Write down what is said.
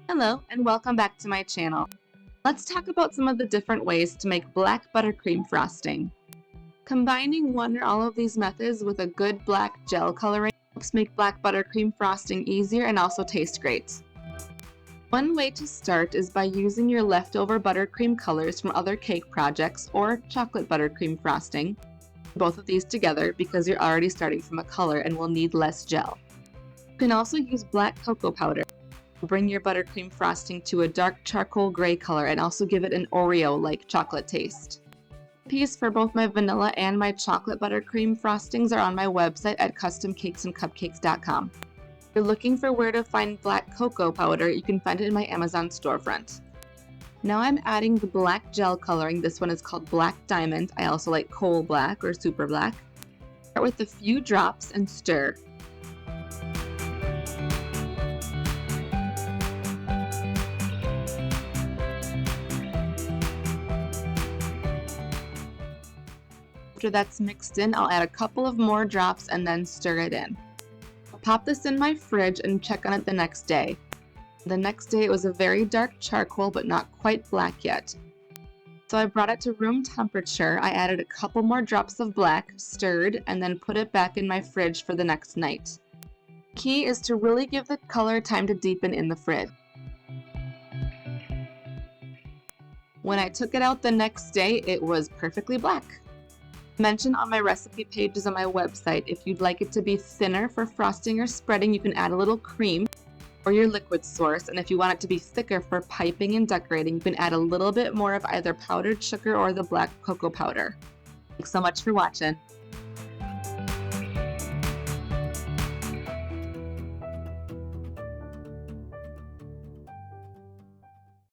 Hello and welcome back to my channel. Let's talk about some of the different ways to make black buttercream frosting. Combining one or all of these methods with a good black gel coloring helps make black buttercream frosting easier and also taste great. One way to start is by using your leftover buttercream colors from other cake projects or chocolate buttercream frosting. Both of these together because you're already starting from a color and will need less gel. You can also use black cocoa powder. Bring your buttercream frosting to a dark charcoal gray color and also give it an Oreo-like chocolate taste. Recipes for both my vanilla and my chocolate buttercream frostings are on my website at customcakesandcupcakes.com. If you're looking for where to find black cocoa powder, you can find it in my Amazon storefront. Now I'm adding the black gel coloring. This one is called Black Diamond. I also like coal black or super black. Start with a few drops and stir. After that's mixed in, I'll add a couple of more drops and then stir it in. I'll pop this in my fridge and check on it the next day. The next day it was a very dark charcoal but not quite black yet. So I brought it to room temperature. I added a couple more drops of black, stirred, and then put it back in my fridge for the next night. The key is to really give the color time to deepen in the fridge. When I took it out the next day, it was perfectly black. Mention on my recipe pages on my website. If you'd like it to be thinner for frosting or spreading, you can add a little cream or your liquid source, and if you want it to be thicker for piping and decorating, you can add a little bit more of either powdered sugar or the black cocoa powder. Thanks so much for watching.